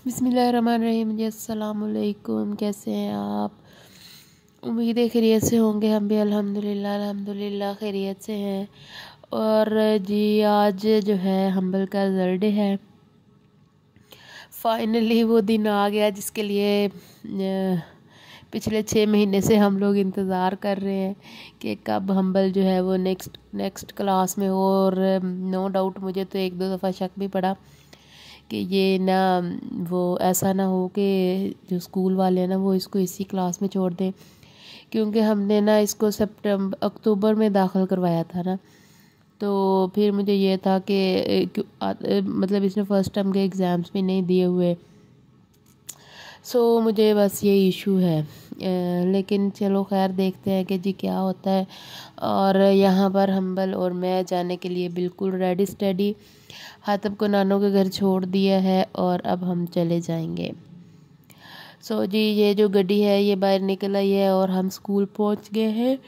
बिस्मिल्लाहिर्रहमानिर्रहीम जी, अस्सलामुअलैकुम। कैसे हैं आप? उम्मीद है खैरियत से होंगे। हम भी अल्हम्दुलिल्लाह खैरियत से हैं। और जी आज जो है हम्बल का रिज़ल्ट डे है। फाइनली वो दिन आ गया जिसके लिए पिछले 6 महीने से हम लोग इंतज़ार कर रहे हैं कि कब हम्बल जो है वो नेक्स्ट क्लास में हो। और नो डाउट मुझे तो एक दो दफ़ा शक भी पड़ा कि ये ना वो ऐसा ना हो कि जो स्कूल वाले हैं ना वो इसको इसी क्लास में छोड़ दें, क्योंकि हमने ना इसको अक्टूबर में दाखिल करवाया था ना। तो फिर मुझे ये था कि मतलब इसने फ़र्स्ट टर्म के एग्ज़ाम्स भी नहीं दिए हुए। सो मुझे बस ये इशू है। लेकिन चलो खैर देखते हैं कि जी क्या होता है। और यहाँ पर हम्बल और मैं जाने के लिए बिल्कुल रेडी स्टेडी। हातब को नानों के घर छोड़ दिया है और अब हम चले जाएंगे। सो जी ये जो गड्डी है ये बाहर निकल आई है और हम स्कूल पहुँच गए हैं।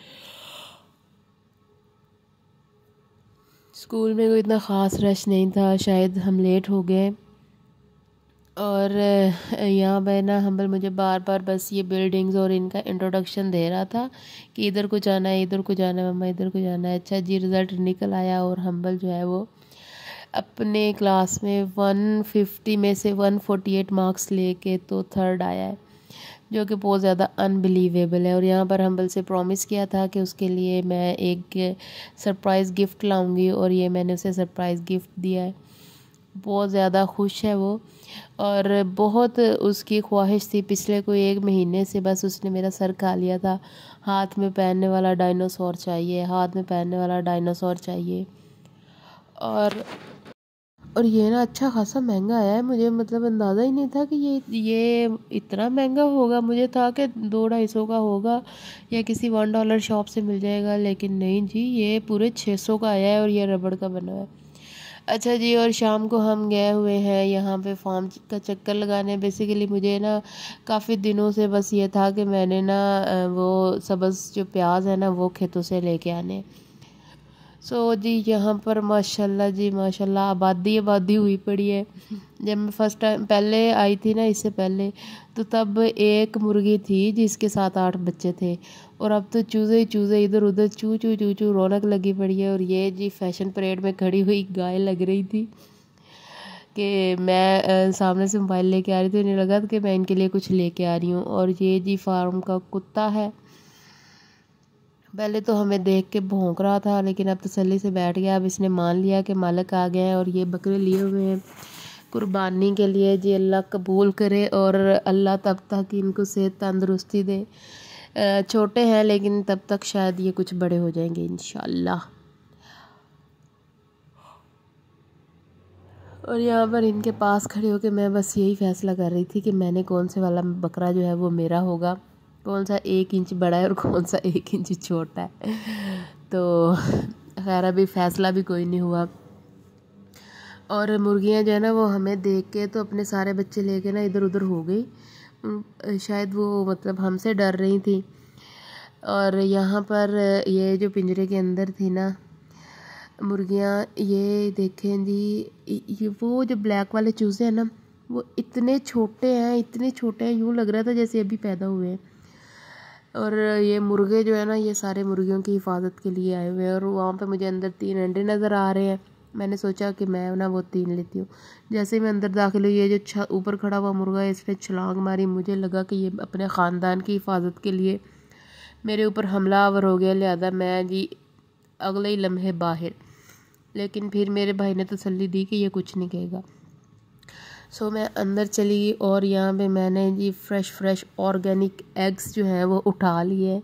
स्कूल में कोई इतना ख़ास रश नहीं था, शायद हम लेट हो गए। और यहाँ पर ना हम्बल मुझे बार बार बस ये बिल्डिंग्स और इनका इंट्रोडक्शन दे रहा था कि इधर को जाना है, इधर को जाना है, मम्मा इधर को जाना है। अच्छा जी रिज़ल्ट निकल आया और हम्बल जो है वो अपने क्लास में 150 में से 148 मार्क्स लेके तो थर्ड आया है, जो कि बहुत ज़्यादा अनबिलीवेबल है। और यहाँ पर हम्बल से प्रॉमिस किया था कि उसके लिए मैं एक सरप्राइज़ गिफ्ट लाऊंगी और ये मैंने उसे सरप्राइज़ गिफ्ट दिया है। बहुत ज़्यादा खुश है वो। और बहुत उसकी ख्वाहिश थी पिछले कोई 1 महीने से, बस उसने मेरा सर खा लिया था। हाथ में पहनने वाला डायनासोर चाहिए, हाथ में पहनने वाला डायनासोर चाहिए। और ये ना अच्छा खासा महंगा आया है। मुझे मतलब अंदाज़ा ही नहीं था कि ये इतना महंगा होगा। मुझे था कि 200-250 का होगा या किसी $1 शॉप से मिल जाएगा, लेकिन नहीं जी ये पूरे 600 का आया है और ये रबड़ का बना है। अच्छा जी और शाम को हम गए हुए हैं यहाँ पे फार्म का चक्कर लगाने। बेसिकली मुझे ना काफ़ी दिनों से बस ये था कि मैंने ना वो सब्ज़ जो प्याज है ना वो खेतों से लेके आने। सो जी यहाँ पर माशाल्लाह जी माशाल्लाह आबादी हुई पड़ी है। जब मैं फ़र्स्ट टाइम पहले आई थी ना, इससे पहले तो तब एक मुर्गी थी जिसके 7-8 बच्चे थे, और अब तो चूज़े ही चूज़े इधर उधर चू चू चू चू रौनक लगी पड़ी है। और ये जी फैशन परेड में खड़ी हुई गाय लग रही थी कि मैं सामने से मोबाइल लेके आ रही थी, उन्हें लगा था कि मैं इनके लिए कुछ लेके आ रही हूँ। और ये जी फार्म का कुत्ता है। पहले तो हमें देख के भौंक रहा था, लेकिन अब तसल्ली से बैठ गया। अब इसने मान लिया कि मालिक आ गए हैं और ये बकरे लिए हुए हैं कुर्बानी के लिए। जी अल्लाह कबूल करे और अल्लाह तब तक इनको सेहत तंदुरुस्ती दे। छोटे हैं लेकिन तब तक शायद ये कुछ बड़े हो जाएंगे इंशाल्लाह। और यहाँ पर इनके पास खड़े होकर मैं बस यही फैसला कर रही थी कि मैंने कौन से वाला बकरा जो है वो मेरा होगा, कौन सा 1 इंच बड़ा है और कौन सा 1 इंच छोटा है। तो खैर अभी फ़ैसला भी कोई नहीं हुआ। और मुर्गियाँ जो है ना वो हमें देख के तो अपने सारे बच्चे लेके ना इधर उधर हो गई। शायद वो मतलब हमसे डर रही थी। और यहाँ पर ये जो पिंजरे के अंदर थी ना मुर्गियाँ, ये देखें जी ये वो जो ब्लैक वाले चूज़े हैं ना वो इतने छोटे हैं, यूँ लग रहा था जैसे अभी पैदा हुए हैं। और ये मुर्गे जो है ना ये सारे मुर्गियों की हिफाजत के लिए आए हुए हैं। और वहाँ पे मुझे अंदर 3 अंडे नज़र आ रहे हैं। मैंने सोचा कि मैं ना वो 3 लेती हूँ। जैसे ही मैं अंदर दाखिल हुई, ये जो ऊपर खड़ा हुआ मुर्गा है इसने छलांग मारी। मुझे लगा कि ये अपने ख़ानदान की हिफाजत के लिए मेरे ऊपर हमलावर हो गया, लिहाजा मैं जी अगले ही लम्हे बाहर। लेकिन फिर मेरे भाई ने तसल्ली दी कि ये कुछ नहीं कहेगा। सो मैं अंदर चली गई और यहाँ पे मैंने जी फ्रेश ऑर्गेनिक एग्स जो हैं वो उठा लिए।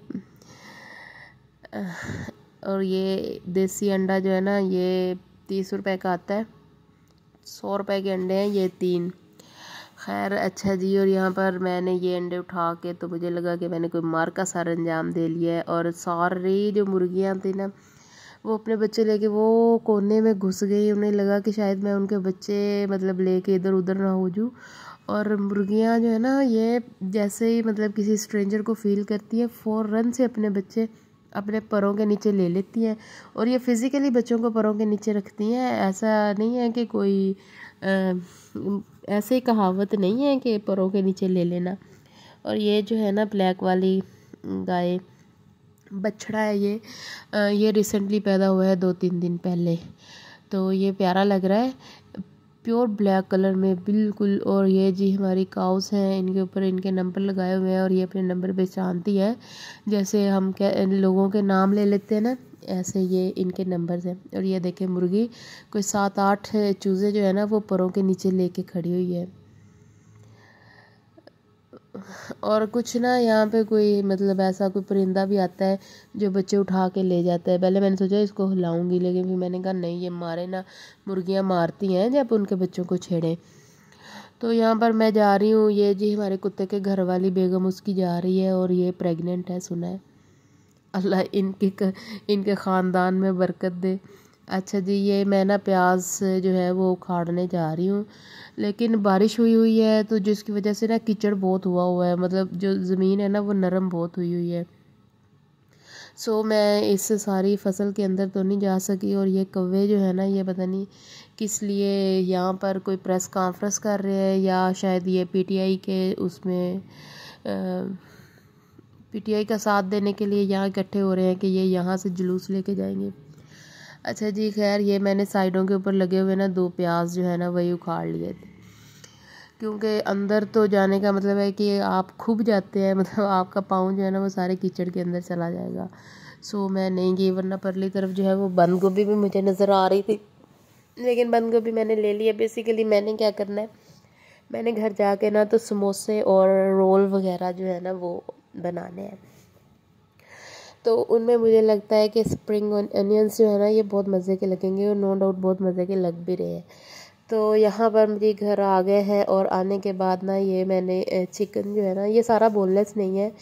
और ये देसी अंडा जो है ना ये 30 रुपए का आता है। 100 रुपए के अंडे हैं ये 3। खैर अच्छा जी और यहाँ पर मैंने ये अंडे उठा के तो मुझे लगा कि मैंने कोई मार का सारा अंजाम दे लिया है। और सारी जो मुर्गियाँ थी ना वो अपने बच्चे लेके वो कोने में घुस गई। उन्हें लगा कि शायद मैं उनके बच्चे मतलब लेके इधर उधर ना हो जाऊँ। और मुर्गियाँ जो है ना ये जैसे ही मतलब किसी स्ट्रेंजर को फील करती है फ़ौरन से अपने बच्चे अपने पैरों के नीचे ले लेती हैं। और ये फिज़िकली बच्चों को पैरों के नीचे रखती हैं। ऐसा नहीं है कि कोई ऐसे कहावत नहीं है कि परों के नीचे ले लेना। और ये जो है ना ब्लैक वाली गाय बछड़ा है, ये रिसेंटली पैदा हुआ है 2-3 दिन पहले। तो ये प्यारा लग रहा है, प्योर ब्लैक कलर में बिल्कुल। और ये जी हमारी काउस हैं, इनके ऊपर इनके नंबर लगाए हुए हैं और ये अपने नंबर पहचानती है। जैसे हम लोगों के नाम ले लेते हैं ना, ऐसे ये इनके नंबर्स हैं। और ये देखें मुर्गी कोई 7-8 चूज़े जो है ना वो परों के नीचे लेके खड़ी हुई है। और कुछ ना यहाँ पे कोई मतलब ऐसा कोई परिंदा भी आता है जो बच्चे उठा के ले जाता है। पहले मैंने सोचा इसको हिलाऊंगी, लेकिन फिर मैंने कहा नहीं, ये मारे ना, मुर्गियाँ मारती हैं जब उनके बच्चों को छेड़े। तो यहाँ पर मैं जा रही हूँ, ये जी हमारे कुत्ते के घर वाली बेगम उसकी जा रही है और ये प्रेग्नेंट है, सुना है। अल्लाह इनके ख़ानदान में बरकत दे। अच्छा जी, ये मैं ना प्याज जो है वो उखाड़ने जा रही हूँ, लेकिन बारिश हुई है तो जिसकी वजह से ना कीचड़ बहुत हुआ है, मतलब जो ज़मीन है ना वो नरम बहुत हुई है। सो मैं इस सारी फसल के अंदर तो नहीं जा सकी। और ये कौवे जो है ना, ये पता नहीं किस लिए यहाँ पर कोई प्रेस कॉन्फ्रेंस कर रहे हैं, या शायद ये पीटीआई के उसमें पीटीआई का साथ देने के लिए यहाँ इकट्ठे हो रहे हैं कि ये यहाँ से जुलूस लेके जाएंगे। अच्छा जी, खैर ये मैंने साइडों के ऊपर लगे हुए ना 2 प्याज जो है ना वही उखाड़ लिए थे, क्योंकि अंदर तो जाने का मतलब है कि आप खूब जाते हैं, मतलब आपका पाँव जो है ना वो सारे कीचड़ के अंदर चला जाएगा। सो मैं नहीं गई, वरना परली तरफ जो है वो बंद गोभी भी मुझे नज़र आ रही थी, लेकिन बंद गोभी मैंने ले लिया। बेसिकली मैंने क्या करना है, मैंने घर जाके ना तो समोसे और रोल वगैरह जो है ना वो बनाने हैं। तो उनमें मुझे लगता है कि स्प्रिंग अनियंस जो है ना ये बहुत मज़े के लगेंगे, और नो डाउट बहुत मज़े के लग भी रहे हैं। तो यहाँ पर मुझे घर आ गए हैं, और आने के बाद ना ये मैंने चिकन जो है ना, ये सारा बोनलेस नहीं है,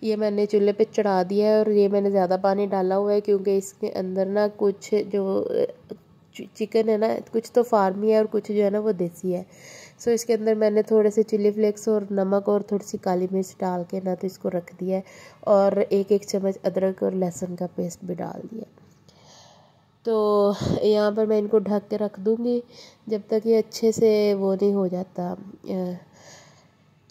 ये मैंने चूल्हे पे चढ़ा दिया है। और ये मैंने ज़्यादा पानी डाला हुआ है क्योंकि इसके अंदर ना कुछ जो चिकन है ना, कुछ तो फार्मी है और कुछ जो है ना वो देसी है। सो इसके अंदर मैंने थोड़े से चिली फ्लेक्स और नमक और थोड़ी सी काली मिर्च डाल के ना तो इसको रख दिया है, और 1-1 चम्मच अदरक और लहसुन का पेस्ट भी डाल दिया। तो यहाँ पर मैं इनको ढक के रख दूँगी जब तक ये अच्छे से वो नहीं हो जाता,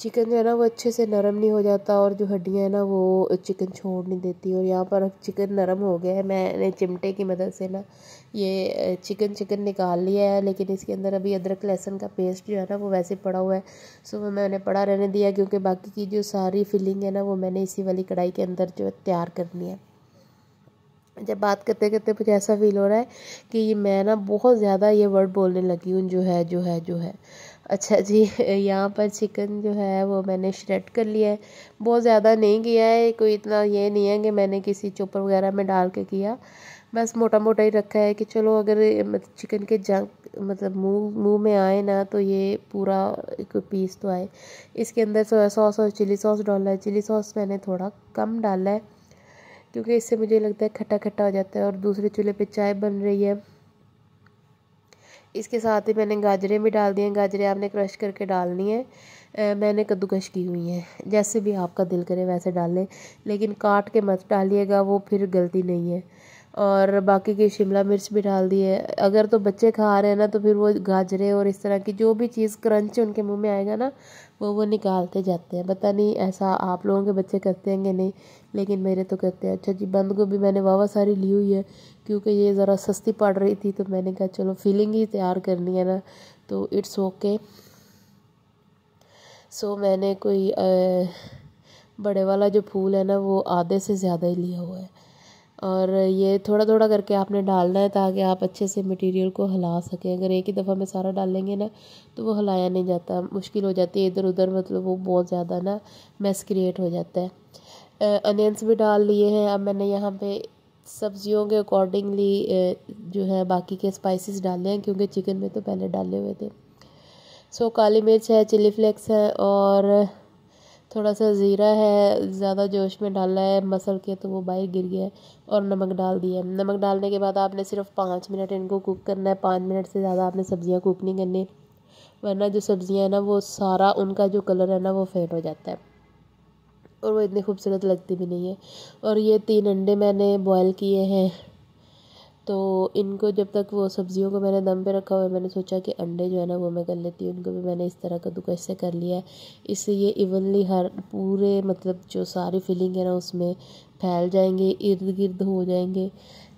चिकन जो है ना वो अच्छे से नरम नहीं हो जाता, और जो हड्डियाँ हैं ना वो चिकन छोड़ नहीं देती। और यहाँ पर चिकन नरम हो गया है, मैंने चिमटे की मदद से ना ये चिकन निकाल लिया है, लेकिन इसके अंदर अभी अदरक लहसुन का पेस्ट जो है ना वो वैसे पड़ा हुआ है। सो वो मैंने पड़ा रहने दिया, क्योंकि बाकी की जो सारी फिलिंग है ना वो मैंने इसी वाली कढ़ाई के अंदर जो तैयार करनी है। जब बात करते करते मुझे ऐसा फील हो रहा है कि मैं ना बहुत ज़्यादा ये वर्ड बोलने लगी हूँ, जो है। अच्छा जी, यहाँ पर चिकन जो है वो मैंने श्रेड कर लिया है, बहुत ज़्यादा नहीं किया है, कोई इतना ये नहीं है कि मैंने किसी चॉपर वगैरह में डाल के किया, बस मोटा मोटा ही रखा है कि चलो अगर चिकन के जंग मतलब मुंह में आए ना तो ये पूरा एक पीस तो आए। इसके अंदर सोया सॉस और चिली सॉस डाला है। चिली सॉस मैंने थोड़ा कम डाला है क्योंकि इससे मुझे लगता है खट्टा खट्टा हो जाता है। और दूसरे चूल्हे पे चाय बन रही है, इसके साथ ही मैंने गाजरें भी डाल दी हैं। गाजरें आपने क्रश करके डालनी है, मैंने कद्दूकश की हुई हैं, जैसे भी आपका दिल करे वैसे डाल लें, लेकिन काट के मत डालिएगा, वो फिर गलती नहीं है। और बाकी की शिमला मिर्च भी डाल दी है। अगर तो बच्चे खा रहे हैं ना तो फिर वो गाजरें और इस तरह की जो भी चीज़ क्रंच उनके मुंह में आएगा ना वो निकालते जाते हैं। पता नहीं ऐसा आप लोगों के बच्चे करते हैं कि नहीं, लेकिन मेरे तो करते हैं। अच्छा जी, बंद गोभी मैंने वावा सारी ली हुई है क्योंकि ये ज़रा सस्ती पड़ रही थी, तो मैंने कहा चलो फीलिंग ही तैयार करनी है ना, तो इट्स ओके। सो मैंने कोई बड़े वाला जो फूल है ना वो आधे से ज़्यादा ही लिया हुआ है, और ये थोड़ा थोड़ा करके आपने डालना है ताकि आप अच्छे से मटेरियल को हिला सकें। अगर एक ही दफ़ा में सारा डालेंगे ना तो वो हिलाया नहीं जाता, मुश्किल हो जाती है इधर उधर, मतलब वो बहुत ज़्यादा ना मैस क्रिएट हो जाता है। अनियंस भी डाल लिए हैं। अब मैंने यहाँ पे सब्जियों के अकॉर्डिंगली जो है बाकी के स्पाइसेस डाले हैं, क्योंकि चिकन में तो पहले डाले हुए थे। सो काली मिर्च है, चिली फ्लेक्स है, और थोड़ा सा ज़ीरा है, ज़्यादा जोश में डाला है, मसल के तो वो बाहर गिर गया है, और नमक डाल दिया है। नमक डालने के बाद आपने सिर्फ 5 मिनट इनको कुक करना है, 5 मिनट से ज़्यादा आपने सब्जियां कुक नहीं करनी, वरना जो सब्जियां हैं ना वो सारा उनका जो कलर है ना वो फेड हो जाता है और वो इतनी खूबसूरत लगती भी नहीं है। और ये 3 अंडे मैंने बॉयल किए हैं, तो इनको जब तक वो सब्जियों को मैंने दम पे रखा हुआ है, मैंने सोचा कि अंडे जो है ना वो मैं कर लेती हूँ। इनको भी मैंने इस तरह कद्दूकस से कर लिया है। इससे ये इवनली हर पूरे मतलब जो सारी फिलिंग है ना उसमें फैल जाएंगे, इर्द गिर्द हो जाएंगे,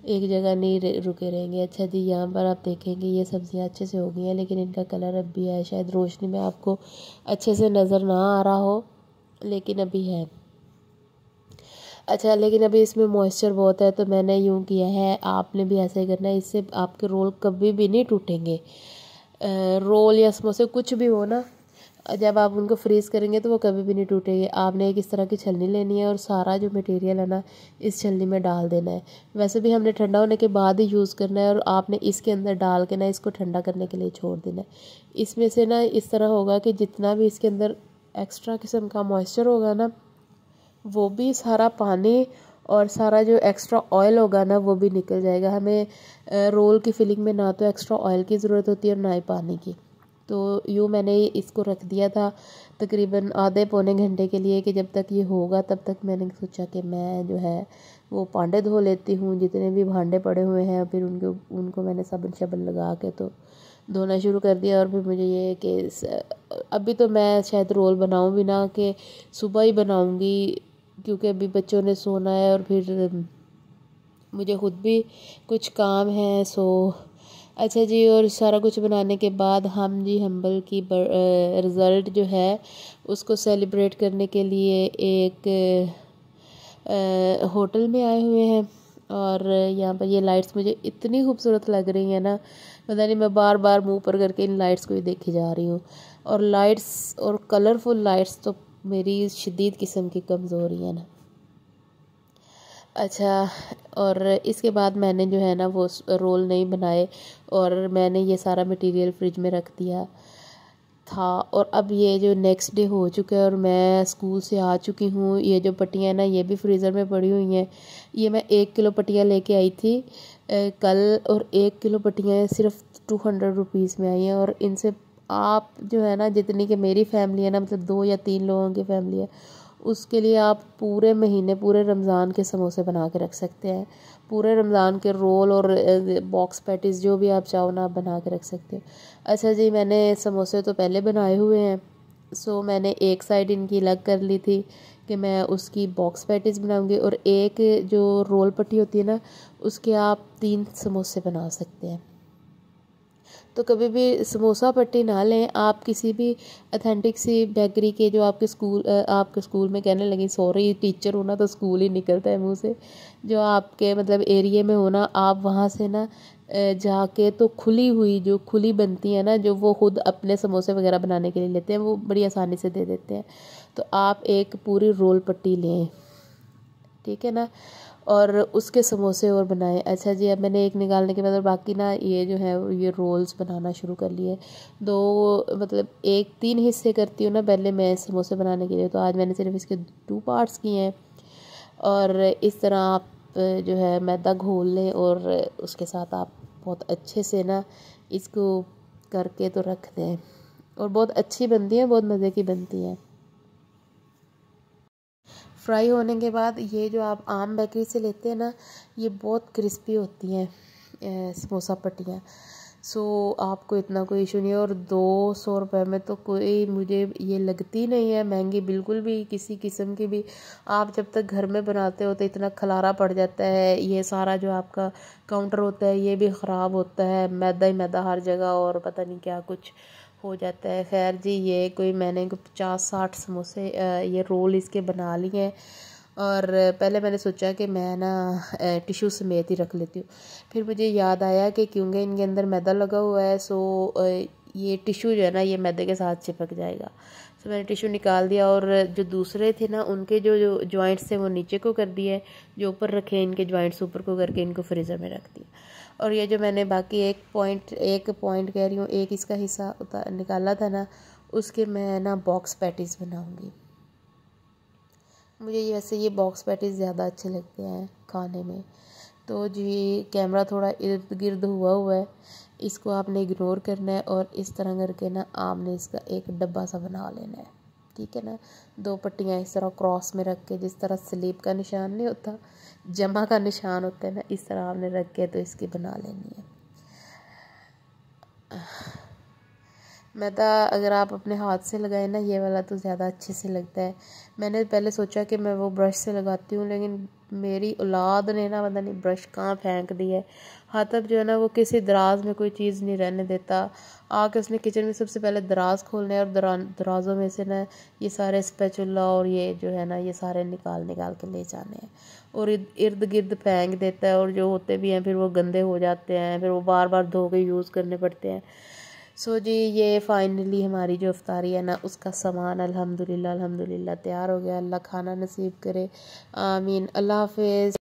एक जगह नहीं रुके रहेंगे। अच्छा जी, यहाँ पर आप देखेंगे ये सब्जियाँ अच्छे से हो गई हैं, लेकिन इनका कलर अब भी है। शायद रोशनी में आपको अच्छे से नज़र ना आ रहा हो, लेकिन अभी है। अच्छा, लेकिन अभी इसमें मॉइस्चर बहुत है, तो मैंने यूँ किया है, आपने भी ऐसा ही करना है। इससे आपके रोल कभी भी नहीं टूटेंगे। रोल या समोसे कुछ भी हो ना, जब आप उनको फ्रीज़ करेंगे तो वो कभी भी नहीं टूटेंगे। आपने एक इस तरह की छलनी लेनी है और सारा जो मटेरियल है ना इस छलनी में डाल देना है। वैसे भी हमने ठंडा होने के बाद ही यूज़ करना है, और आपने इसके अंदर डाल के ना इसको ठंडा करने के लिए छोड़ देना है। इसमें से ना इस तरह होगा कि जितना भी इसके अंदर एक्स्ट्रा किस्म का मॉइस्चर होगा ना, वो भी सारा पानी और सारा जो एक्स्ट्रा ऑयल होगा ना वो भी निकल जाएगा। हमें रोल की फिलिंग में ना तो एक्स्ट्रा ऑयल की ज़रूरत होती है और ना ही पानी की। तो यूँ मैंने इसको रख दिया था तकरीबन आधे पौने घंटे के लिए, कि जब तक ये होगा तब तक मैंने सोचा कि मैं जो है वो भांडे धो लेती हूँ, जितने भी भांडे पड़े हुए हैं। फिर उनको मैंने साबुन शाबुन लगा के तो धोना शुरू कर दिया। और फिर मुझे ये कि अभी तो मैं शायद रोल बनाऊँ भी ना, कि सुबह ही बनाऊँगी, क्योंकि अभी बच्चों ने सोना है और फिर मुझे खुद भी कुछ काम है। सो अच्छा जी, और सारा कुछ बनाने के बाद हम जी हम्बल की रिज़ल्ट जो है उसको सेलिब्रेट करने के लिए एक होटल में आए हुए हैं। और यहाँ पर ये लाइट्स मुझे इतनी खूबसूरत लग रही हैं ना, पता नहीं, मैं बार बार मुंह ऊपर करके इन लाइट्स को ही देखी जा रही हूँ। और लाइट्स और कलरफुल लाइट्स तो मेरी शदीद किस्म की कमज़ोरी है ना। अच्छा, और इसके बाद मैंने जो है ना वो रोल नहीं बनाए, और मैंने ये सारा मटेरियल फ्रिज में रख दिया था। और अब ये जो नेक्स्ट डे हो चुका है और मैं स्कूल से आ चुकी हूँ। ये जो पट्टियाँ ना ये भी फ्रीज़र में पड़ी हुई हैं। ये मैं 1 किलो पट्टियाँ लेके आई थी कल, और 1 किलो पट्टियाँ सिर्फ 200 रुपीज़ में आई हैं। और इनसे आप जो है ना, जितनी कि मेरी फैमिली है ना, मतलब 2 या 3 लोगों की फैमिली है, उसके लिए आप पूरे महीने, पूरे रमज़ान के समोसे बना के रख सकते हैं। पूरे रमज़ान के रोल और बॉक्स पैटीज़ जो भी आप चाहो ना, आप बना के रख सकते हो। अच्छा जी, मैंने समोसे तो पहले बनाए हुए हैं। सो मैंने एक साइड इनकी अलग कर ली थी कि मैं उसकी बॉक्स पैटीज़ बनाऊंगी, और एक जो रोल पट्टी होती है ना उसके आप 3 समोसे बना सकते हैं। तो कभी भी समोसा पट्टी ना लें, आप किसी भी अथेंटिक सी बेकरी के, जो आपके स्कूल में, कहने लगी सॉरी, टीचर हो ना तो स्कूल ही निकलता है मुंह से, जो आपके मतलब एरिए में हो ना, आप वहाँ से ना जाके तो खुली बनती है ना, जो वो खुद अपने समोसे वगैरह बनाने के लिए लेते हैं, वो बड़ी आसानी से दे देते हैं। तो आप एक पूरी रोल पट्टी लें, ठीक है ना, और उसके समोसे और बनाए। अच्छा जी, अब मैंने एक निकालने के बाद और बाकी ना ये जो है ये रोल्स बनाना शुरू कर लिए। दो मतलब 3 हिस्से करती हूँ ना पहले मैं समोसे बनाने के लिए, तो आज मैंने सिर्फ इसके 2 पार्ट्स किए हैं। और इस तरह आप जो है मैदा घोल लें, और उसके साथ आप बहुत अच्छे से ना इसको करके तो रख दें, और बहुत अच्छी बनती है, बहुत मज़े की बनती है। फ्राई होने के बाद ये जो आप आम बेकरी से लेते हैं ना, ये बहुत क्रिस्पी होती हैं समोसा पट्टियाँ। सो आपको इतना कोई इशू नहीं है। और 200 रुपये में तो कोई मुझे ये लगती नहीं है महंगी बिल्कुल भी, किसी किस्म की भी। आप जब तक घर में बनाते हो तो इतना खलारा पड़ जाता है, ये सारा जो आपका काउंटर होता है ये भी ख़राब होता है, मैदा ही मैदा हर जगह, और पता नहीं क्या कुछ हो जाता है। खैर जी, ये कोई मैंने 50-60 समोसे ये रोल इसके बना लिए हैं। और पहले मैंने सोचा कि मैं ना टिश्यू समेत ही रख लेती हूँ। फिर मुझे याद आया कि क्योंकि इनके अंदर मैदा लगा हुआ है, सो ये टिश्यू जो है ना ये मैदे के साथ चिपक जाएगा। तो मैंने टिश्यू निकाल दिया, और जो दूसरे थे ना उनके जो जॉइंट्स थे वो नीचे को कर दिए, जो ऊपर रखे इनके जॉइंट्स ऊपर को करके इनको फ्रीज़र में रख दिया। और ये जो मैंने बाकी एक पॉइंट कह रही हूँ, एक इसका हिस्सा निकाला था ना, उसके मैं ना बॉक्स पैटीज़ बनाऊँगी। मुझे वैसे ये बॉक्स पैटीज़ ज़्यादा अच्छे लगते हैं खाने में। तो जी कैमरा थोड़ा इर्द गिर्द हुआ है, इसको आपने इग्नोर करना है, और इस तरह करके ना आपने इसका एक डब्बा सा बना लेना है। ठीक है ना। 2 पट्टियाँ इस तरह क्रॉस में रख के, जिस तरह स्लीप का निशान नहीं होता, जमा का निशान होता है ना, इस तरह आपने रख के तो इसकी बना लेनी है। मैदा अगर आप अपने हाथ से लगाए ना, ये वाला तो ज़्यादा अच्छे से लगता है। मैंने पहले सोचा कि मैं वो ब्रश से लगाती हूँ, लेकिन मेरी औलाद ने ना पता नहीं ब्रश कहाँ फेंक दिया है। हाथब जो है ना वो किसी दराज में कोई चीज़ नहीं रहने देता। आके उसने किचन में सबसे पहले दराज खोलने हैं, और दराजों में से ना ये सारे स्पैचुला और ये जो है ना ये सारे निकाल निकाल के ले जाने हैं, और इर्द गिर्द फेंक देता है। और जो होते भी हैं फिर वो गंदे हो जाते हैं, फिर वो बार बार धो के यूज़ करने पड़ते हैं। सो जी ये फाइनली हमारी जो इफ्तारी है ना उसका सामान अल्हम्दुलिल्लाह अल्हम्दुलिल्लाह तैयार हो गया। अल्लाह खाना नसीब करे, आमीन। अल्लाह हाफिज़।